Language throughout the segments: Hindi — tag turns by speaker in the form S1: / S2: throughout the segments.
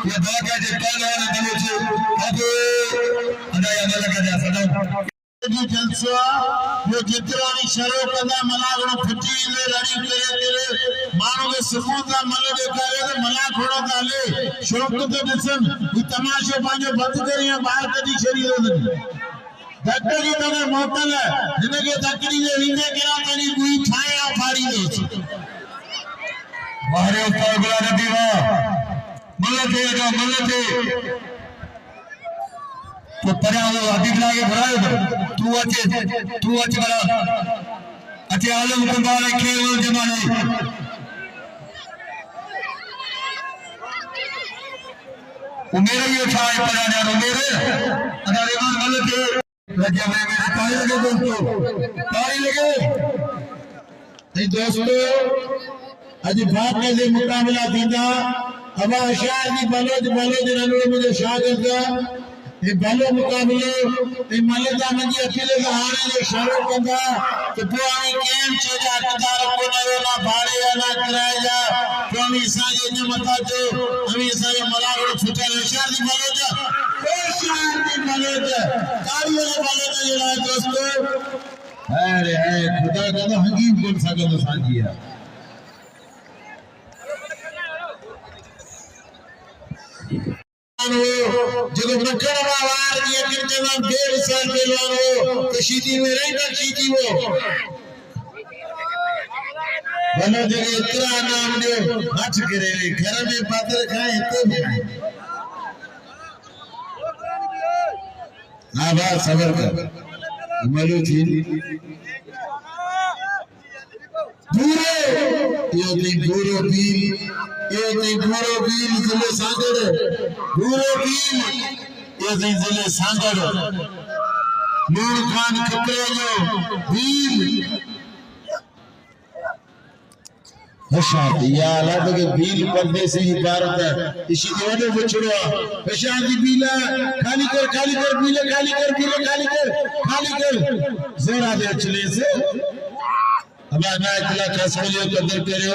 S1: ये बात है जो कल वाले बने थे अब अदा याद लगा जा सदा
S2: जी जलसा जो जितरानी शरो कदा मलागण फटी ले लड़ी करे मानो के सबूत मल देखावे तो मला खोड़ा काले शौक तो दिसन ये तमाशो पांजो बंद करिया बाहर कदी छरी दे धक्कड़ी तने मोकल है जिनके धक्कड़ी दे विंदे केरा तनी कोई छाया फाड़ी दे
S1: बाहरे उतर बुला नबी वाह मल्लते तो परा वो अभी लागे भराए तू अच्छे बड़ा अच्छे आलम कुंबारे खेल जमाने उमेरे ही उठाए पराने और उमेरे अगर इमान मल्लते लगे मेरे ताली लगे दोस्तों ताली लगे
S2: नहीं दोस्तों आज बात में से मुकाबला दीदा अब अशार की बलोज रनवे मुझे शागिर्द ये बलो मुकाबले ये मलदा मंजी अकेले का हारे जो शरो कंदा तो पुरानी गेम चेजा कदार को ना भाड़े या ना किराए जा पुरानी साजे ने मता जो हमें सारे मलागड़ छुटा अशार की बलोज ताली वाले बलोज जड़ा दोस्तों अरे खुदा का तो हकीम कौन सा का साजिया जो मक्खन वार दिया करते ना 1.5 साल पहलवान हो कशीदी में रहता शीदी वो बनो जगह इतना नाम दो हट करे घर में पात्र खाए तो भी हाँ बात सबर कर मलू थी पूरे ये नहीं पूरो बील जिले सांगड़ पूरो बील ये नहीं जिले सांगड़ नूर खान खतरे जो बील हशात या अलग के बील परदेसी इबारत है इसी दीवाने को छुड़वा हशात की बीला खाली कर बीले खाली कर जरा दे चले से अब मैं इतना कसलियो कदर करो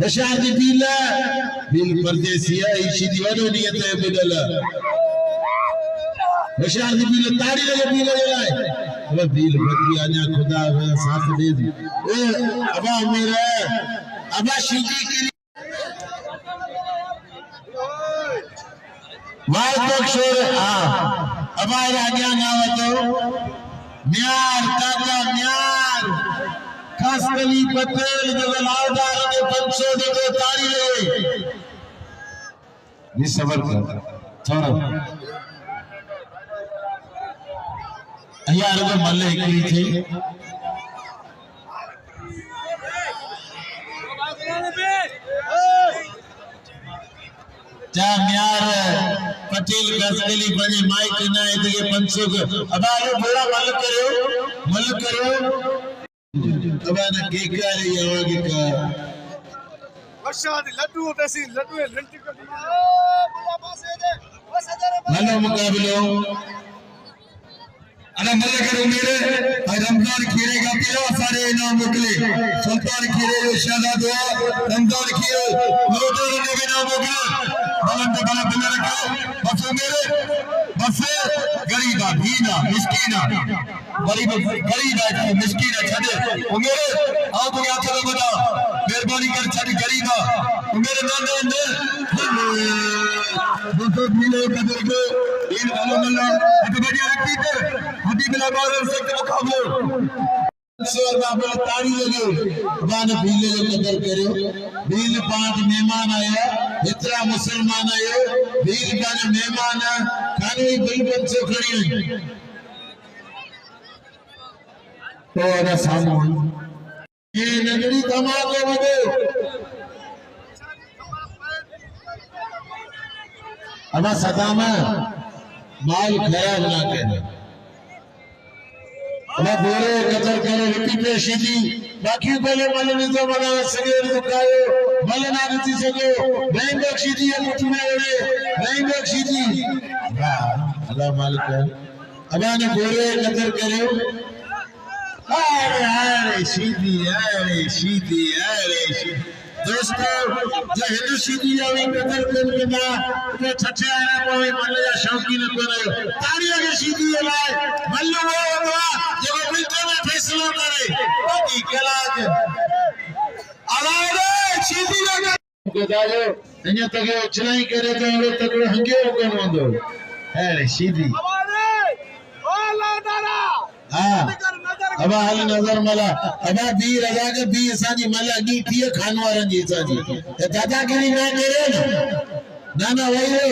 S2: नशार दी बील परदेसिया इसी दीवानो नियत है बदला नशार दी बील ताड़ी लगे बील लाए अब बील बत्ती आजा खुदा मेरा साथ दे दी ए अबा मेरा अबा शिजी की वाई तो शेर हां अबा राजा नाम तो म्यार काका म्यार खासकली पटेल जो लाउदार ने 500 दे तारी ले ये सबर कर थोड़ा यार वो मल्ले की थी जा म्यार पटेल खासकली बने माइक ना है तो ये 500 अब आलो बड़ा मल करो अब ना केका रे आगे का
S3: अशाद लड्डू तसी लड्डू लंटी का बुला पासे दे बस हजार
S1: हेलो मुकाबलो अरे मल्ले करो मेरे रमजान खीरे का पीला सारे इनाम मोकले सुल्तान खीरे जो शहजाद हुआ रमजान खीरे लोटो ने के नाम मोकले मलन तो बड़ा बिल रखो बस मेरे बस गरीबा भीना मिस्कीना गरीबा मिस्कीना छड़े ओ मेरे आओ तो क्या चलो बता मेहरबानी कर छड़ गरीबा ओ मेरे नंदे दोस्तों मिले कदर को इन वालों मल्ला अभी बढ़िया रिपीटर अभी बिना बादल से मुकाबले सर बाबा ताड़ी लगे बाने भीले जो कदर करो भील 5 मेहमान आया इतना मुसलमान आए भील बाने मेहमान खाने बिल्कुल से खड़ी तो अरे सामून ये नगरी धमाके बजे अना सदा में माल खराब ना करे अना बोले कदर करे रिपीटे शीदी बाकी बोले माले नहीं तो मना सगे दुकायो माले ना नहीं सगे नहीं बख्शीदी है मुझ में उड़े नहीं बख्शीदी अल्लाह मालिक अबा ने बोले कदर करे अरे शीदी
S2: दोस्तों जो हिंदू सीधी जावी कदर कोन कंदा तो छछे आया कोई मल्ल जा शौकीन कोन ताड़ियों के सीधी लाए मल्ल वो होता जो बिल्कुल में फैसला करे बाकी कलाक अलादे सीधी लगा के दालो अन्य तके चलाई करे तो वो तक हंगे कोन वंदो है सीधी हाँ अब हाल नजर मला अब बी रजा के बी साजी मला नी थी खानवारन जी साजी दादागिरी ना करे ना ना वही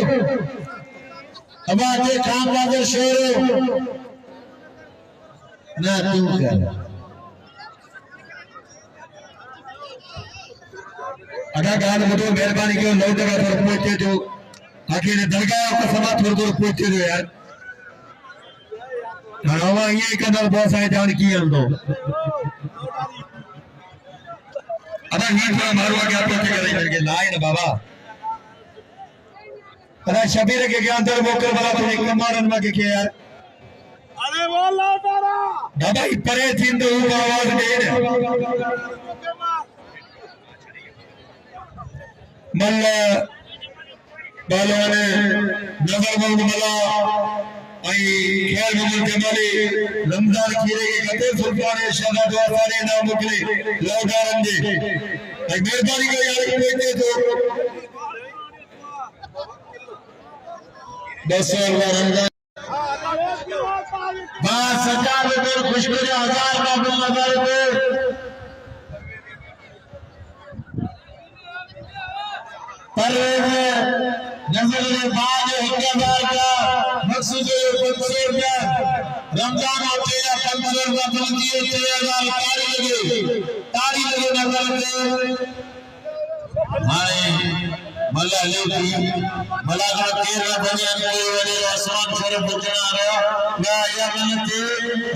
S2: अब आते काम वाले शेर ना तू कर
S1: अदा गान मोटो मेहरबानी कयो लौट का पर पहुंचे जो आखिर दरगाह का समा थोड़ा थोड़ा पहुंचे जो यार हवा ये कदर बहुत सारे जान की अंदो अदा ही थोड़ा मारवा के आपको क्या करे करके लाइन बाबा अदा शबीर के अंदर मोकर वाला तो एक कमारन में के यार
S3: अरे वो लौटारा
S1: बाबा ही परे थी तो वो आवाज दे मल्ला बालोने नजर मोहम्मद मला आई खेल मोहम्मद जमाली रमजान खीरे के कते सुल्तान शादा दुआ सारे नाम मुकले लौटारन दे आई मेहरबानी को यार कोई दे दो बस और रमजान
S2: बस सरकार में खुशखबरी 1000 का बिल लगाए थे पर नजर बाद 1000 का मकसूद 500 रुपया रमजान होते या 500 रुपया बंदी होते 1000 तारी लगे नजर के हाय मल्ला लेती मल्ला का तेर का बनियान कोई वाले आसमान पर बचना रहा या या बनते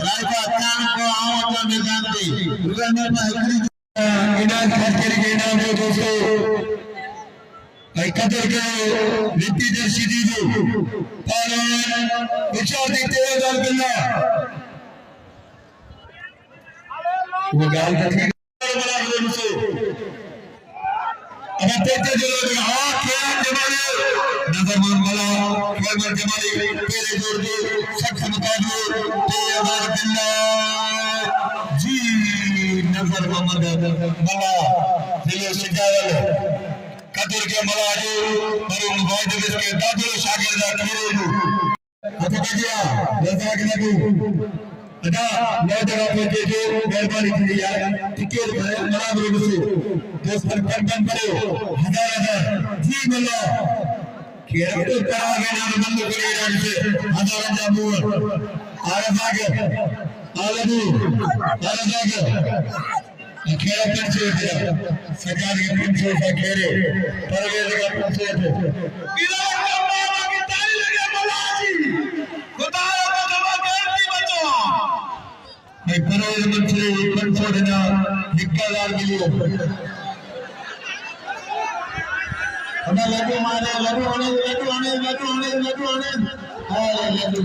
S2: राइफा तान को आवत मैदान पे रुकने में हकरी
S1: इनाम खास करके इनाम जो दोस्तों आई कदर के रीति दर्शी दीजो पालन विचार देते हुए गाल बिल्ला वो गाल का ठीक बना हुआ मुझे अब देखते चलो हाँ खेल जमाने नजर मान मला खेल मान जमाने तेरे जोर दो सख्त मुकाबले तेरे गाल बिल्ला जी नजर मोहम्मद मला दिलो सिजावल कदर के मलाजो और मुबाइद इसके दादुल शागिर्दा खीरेजो अतो कजिया रजा के लगू अदा नौ जगह पे के जो मेहरबानी थी यार टिकट भरे मना बरो से दस पर कंपन पड़े 1000 जी मल्ला केर तो करा के नाम बंद करे राज से 1000 जाबू आरजा के आलबू आरजा के खेरा पंचे सरकार के पंचे का खेरे परवेज का पंचे इधर कमाना की ताली लगे मलाजी खुदाया को जमा करती बचो मैं परवेज पंचे देना 1000 के लिए हमें लड्डू मारे लड्डू होने अरे लड्डू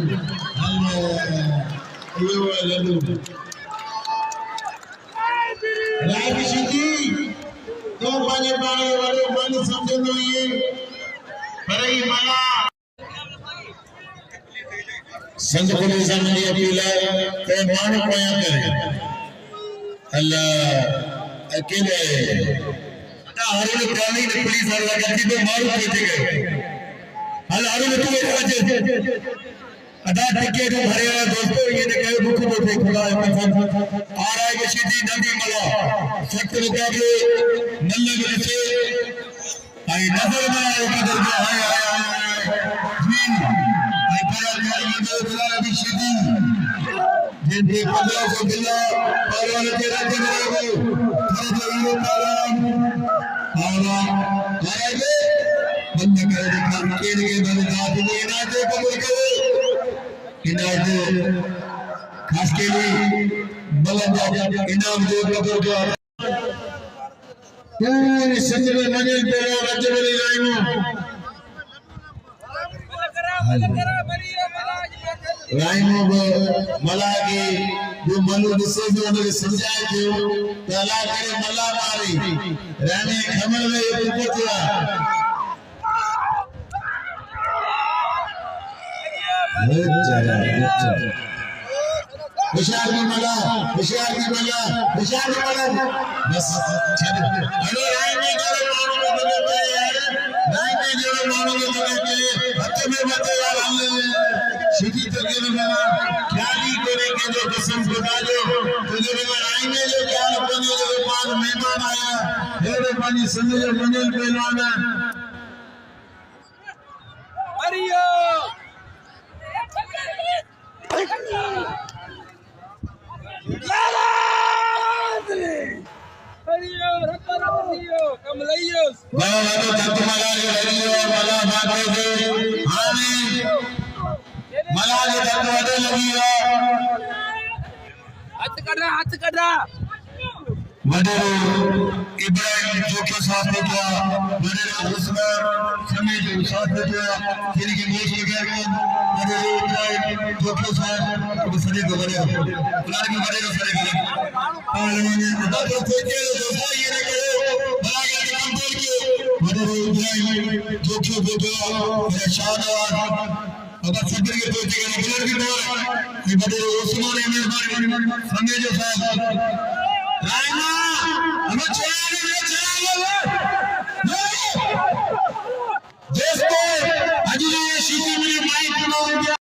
S1: राजी सीधी तो बने बारे वाले बन समझ लो ये पर ये मला संत को समझी अपील है तो मान पाया करे अल्लाह अकेले अदा हरुल प्राणी ने पुलिस वाला गति तो मारू पहुंचे गए अल्लाह हरुल तू आज अदा टिकट भरे वाला दोस्तों ये ने कहे मुख बोले खुदा है पसंद आ रहा है कि सीधी नदी मला सख्त मुकाबले नल्ले गुल से आई नजर में कदर के हाय जी आई परा जाई में खुदा की सीधी जिनके कदर को दिला परवाने के रख में हो तेरे जो ये तालाम आला आगे बंद कर दे काम के लिए बलिदान देना जो कबूल करे इनाम खास के लिए बुलंद इनाम दो कबूल जो पूरी संजय मंजिल पे राज्य में लाइनों
S2: राइमो को मला के जो मनु दिसे जो उन्हें समझाए जो तला करे मला मारी रहने खमल में ये पुछवा विशाल की मला बस चलो अरे राइमे जो मानो को बोलते हैं राइमे जो मानो को बोलते हैं हत्ते में मत यार सिटी तो के ना क्या नहीं करे के जो कसम खुदा जो तुझे में राइमे जो ज्ञान बने जो पास मेहमान आया हेरे पानी समझो मनल पहलवान
S3: हरियो हरियो रखो हरियो कमलइयो
S2: बाबा तो तत्व मगा जो हरियो मला बात दे हां मला जो तत्व अडे लगी हो
S3: हाथ कर रहा
S1: वडेरो इब्राहिम जोखे साथ में किया वडेरो उस्मान समय जो साथ में किया तेरी की गोश लगा के वडेरो इब्राहिम जोखे साथ तो सरे को वडेरो पुराने में वडेरो सरे को और मैंने बता दो के जो ये ने कहो भला के काम बोल के वडेरो इब्राहिम जोखे बेटा मेरा शाहनवाज अगर सदर के तो जगह कलर की डोर ये वडेरो उस्मान ने मेहरबानी समय जो साथ राइमा हमें